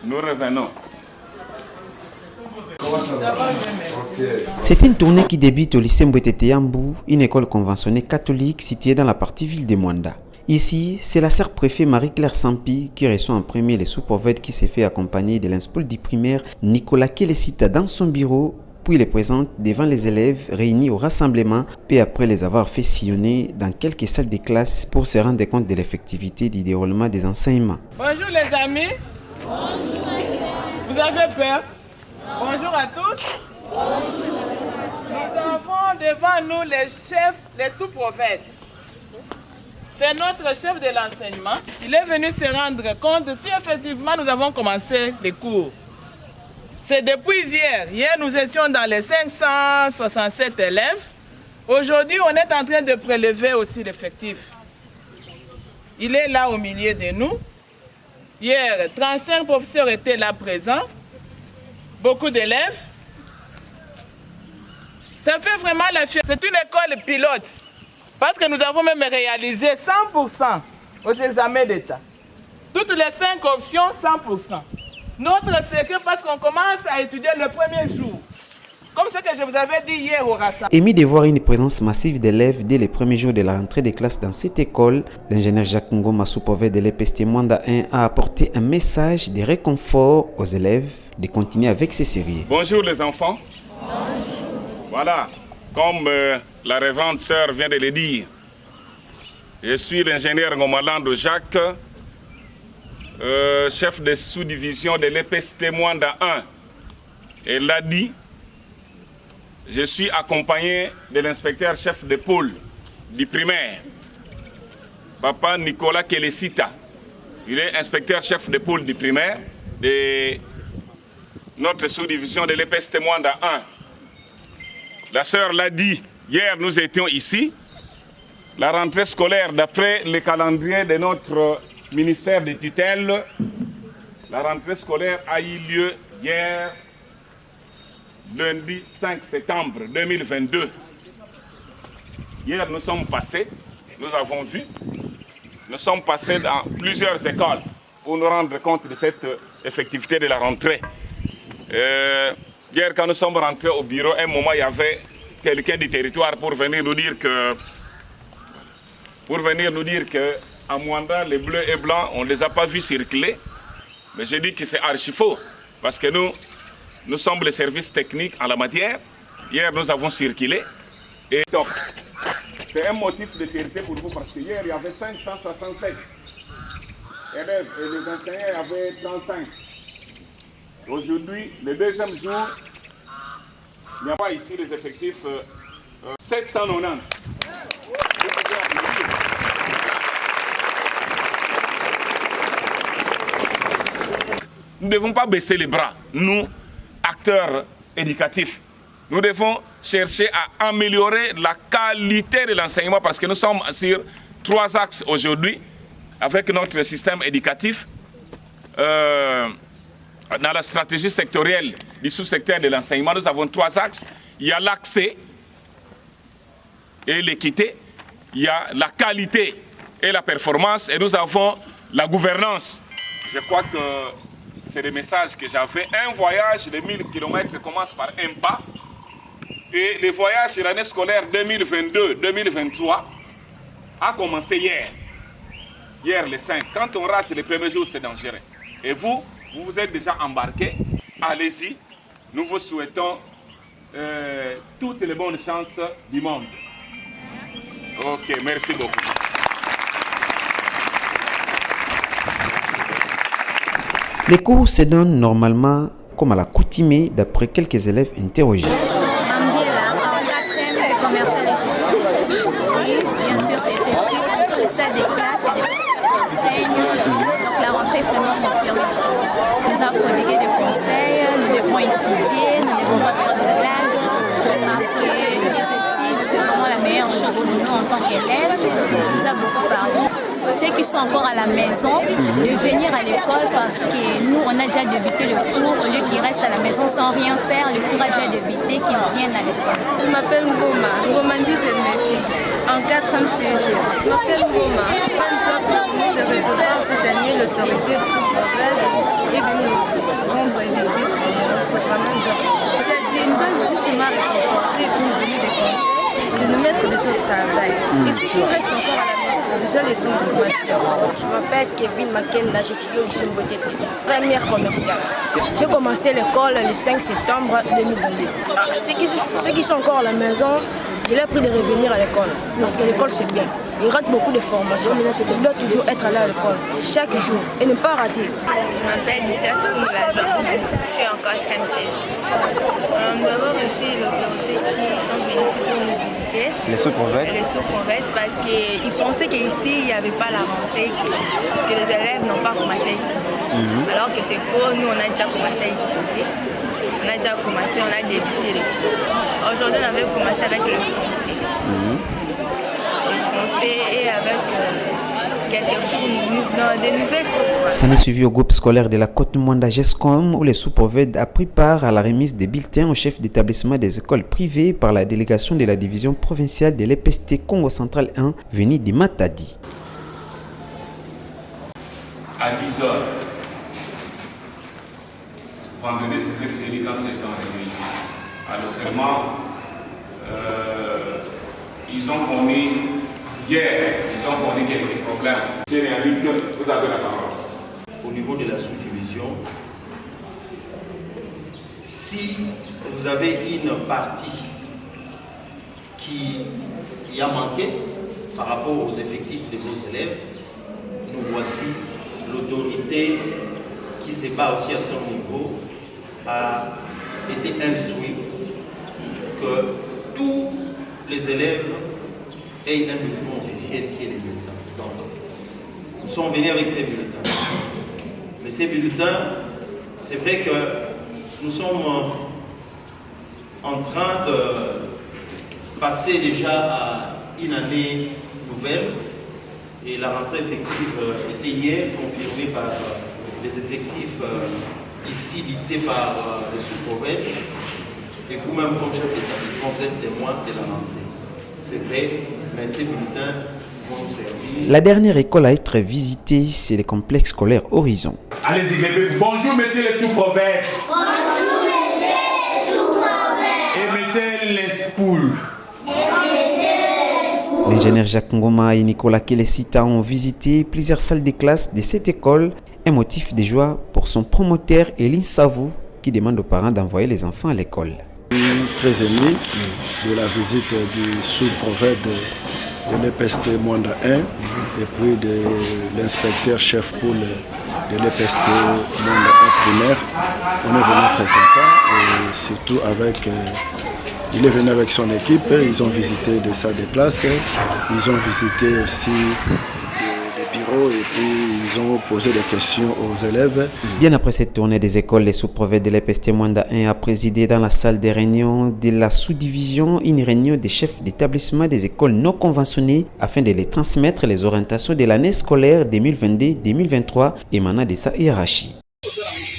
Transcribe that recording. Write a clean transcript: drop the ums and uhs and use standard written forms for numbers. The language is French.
nous revenons. C'est une tournée qui débute au lycée Mbwetete Yambou, une école conventionnée catholique située dans la partie ville de Mwanda. Ici, c'est la sœur préfet Marie-Claire Sampi qui reçoit en premier les sous-prophètes qui s'est fait accompagner de l'inspol du primaire Nicolas Kelesita dans son bureau, puis les présente devant les élèves réunis au rassemblement, puis après les avoir fait sillonner dans quelques salles de classe pour se rendre compte de l'effectivité du déroulement des enseignements. Bonjour les amis. Bonjour. Vous avez peur? Bonjour à tous. Bonjour. Nous avons devant nous les chefs, les sous-prophètes. C'est notre chef de l'enseignement. Il est venu se rendre compte si effectivement nous avons commencé les cours. C'est depuis hier. Hier, nous étions dans les 567 élèves. Aujourd'hui, on est en train de prélever aussi l'effectif. Il est là au milieu de nous. Hier, 35 professeurs étaient là présents. Beaucoup d'élèves. Ça fait vraiment la fierté. C'est une école pilote. Parce que nous avons même réalisé 100% aux examens d'État. Toutes les 5 options, 100%. Notre secret, parce qu'on commence à étudier le premier jour. Comme ce que je vous avais dit hier au rassemblement. Émis de voir une présence massive d'élèves dès les premiers jours de la rentrée des classes dans cette école, l'ingénieur Jacques Ngoma, sous-prophète de l'EPST Mwanda 1, a apporté un message de réconfort aux élèves de continuer avec ces séries. Bonjour les enfants. Bonjour. Voilà, comme la révérende sœur vient de le dire, je suis l'ingénieur Ngomalando Jacques, chef de sous-division de l'EPST Mwanda 1. Elle l'a dit, je suis accompagné de l'inspecteur chef de pôle du primaire, Papa Nicolas Kelesita. Il est inspecteur chef de pôle du primaire de notre sous-division de l'EPST Mwanda 1. La sœur l'a dit, hier nous étions ici. La rentrée scolaire, d'après le calendrier de notre ministère de tutelle, la rentrée scolaire a eu lieu hier, lundi 5 septembre 2022. Hier, nous sommes passés, nous avons vu, nous sommes passés dans plusieurs écoles pour nous rendre compte de cette effectivité de la rentrée. Hier, quand nous sommes rentrés au bureau, à un moment, il y avait quelqu'un du territoire pour venir nous dire qu'à Mwanda, les bleus et blancs, on ne les a pas vus circuler. Mais j'ai dit que c'est archi faux, parce que nous sommes les services techniques en la matière. Hier, nous avons circulé. Et donc, c'est un motif de fierté pour vous, parce que hier, il y avait 567 élèves et les enseignants avaient 35. Aujourd'hui, le deuxième jour, il n'y a pas ici les effectifs 790. Nous ne devons pas baisser les bras, nous, acteurs éducatifs. Nous devons chercher à améliorer la qualité de l'enseignement parce que nous sommes sur 3 axes aujourd'hui avec notre système éducatif. Dans la stratégie sectorielle du sous-secteur de l'enseignement, nous avons 3 axes. Il y a l'accès et l'équité, il y a la qualité et la performance, et nous avons la gouvernance. Je crois que c'est le message que j'avais. Un voyage de 1000 km commence par un pas. Et le voyage de l'année scolaire 2022-2023 a commencé hier. Hier, le 5. Quand on rate les premiers jours, c'est dangereux. Et vous vous êtes déjà embarqués. Allez-y. Nous vous souhaitons toutes les bonnes chances du monde. Ok, merci beaucoup. Les cours se donnent normalement comme à l'accoutumée d'après quelques élèves interrogés. En 4e commercial et gestion. Et bien sûr, c'est effectif. Toutes les salles des classes et des professeurs enseignent. Donc la rentrée est vraiment confirmation. Nous avons prodigué des conseils, nous devons étudier, nous ne devons pas faire de blagues parce que les études, c'est vraiment la meilleure chose pour nous en tant qu'élèves. Nous avons beaucoup parlé. Ceux qui sont encore à la maison, de venir à l'école parce que nous, on a déjà débuté le cours. Au lieu qu'ils restent à la maison sans rien faire, le cours a déjà débuté, qu'ils viennent à l'école. Je m'appelle Ngoma. Ngomandi, c'est mes filles. En 4e CG. Je m'appelle Ngoma. On doit pour nous de recevoir cette année l'autorité de sous-prophète et de nous. a réconfortés pour nous donner des conseils, de nous mettre déjà au travail. Et si tout reste encore à la maison, c'est déjà le temps de commencer l'école. Je m'appelle Kevin Makenda, j'étudie au lycée Mbotete, première commerciale. J'ai commencé l'école le 5 septembre 2022. Ceux qui sont encore à la maison, je leur prie de revenir à l'école, parce que l'école c'est bien. Ils ratent beaucoup de formations. Ils doivent toujours être allés à l'école, chaque jour, et ne pas rater. Je m'appelle Nita Foumulaja, je suis en 4e CG. Nous avons reçu l'autorité qui sont venus ici pour nous visiter. Les sous-provinces. Les sous-provinces, parce qu'ils pensaient qu'ici, il n'y avait pas la rentrée, que les élèves n'ont pas commencé à étudier. Alors que c'est faux, nous on a déjà commencé à étudier. On a déjà commencé, on a débuté les cours. Aujourd'hui, on avait commencé avec le français. Et avec quelques cours, des nouvelles cours. Ça n'est suivi au groupe scolaire de la Côte-Mwanda GESCOM où les sous-prophètes a pris part à la remise des bulletins au chef d'établissement des écoles privées par la délégation de la division provinciale de l'EPST Congo Central 1 venue de Matadi. À 10h, vendredi 6 jeudi quand j'étais en réunion ici, alors seulement ils ont connu hier, ils ont connu quelques problèmes. C'est réalité, vous avez la parole. Au niveau de la sous-division, si vous avez une partie qui y a manqué par rapport aux effectifs de vos élèves, nous voici l'autorité qui se bat aussi à son niveau a été instruit que tous les élèves aient un document officiel qui est le bulletin. Donc, nous sommes venus avec ces bulletins. Mais ces bulletins, c'est vrai que nous sommes en train de passer déjà à une année nouvelle et la rentrée effective était hier confirmée par les effectifs ici dictés par les sous-prophètes. Et vous-même, comme chef d'établissement, vous êtes témoin de la rentrée. C'est vrai, mais ces bulletins vont nous servir. La dernière école à être visitée, c'est le complexe scolaire Horizon. Allez-y, bébé. Bonjour, monsieur les sous-prophètes. Bonjour, monsieur les sous-prophètes. Et monsieur les poules. L'ingénieur Jacques Ngoma et Nicolas Kelesita ont visité plusieurs salles de classe de cette école, un motif de joie pour son promoteur Eline Savou qui demande aux parents d'envoyer les enfants à l'école. Très ému de la visite du sous-prophète de l'EPST Mwanda 1 et puis de l'inspecteur chef poule de l'EPST Mwanda 1 primaire. On est venu très content et surtout avec... il est venu avec son équipe, ils ont visité des salles de classe, ils ont visité aussi des bureaux et puis ils ont posé des questions aux élèves. Bien après cette tournée des écoles, les sous-prophètes de l'EPST Mwanda 1 a présidé dans la salle des réunions de la sous-division une réunion des chefs d'établissement des écoles non conventionnées afin de les transmettre les orientations de l'année scolaire 2022-2023 émanant de sa hiérarchie.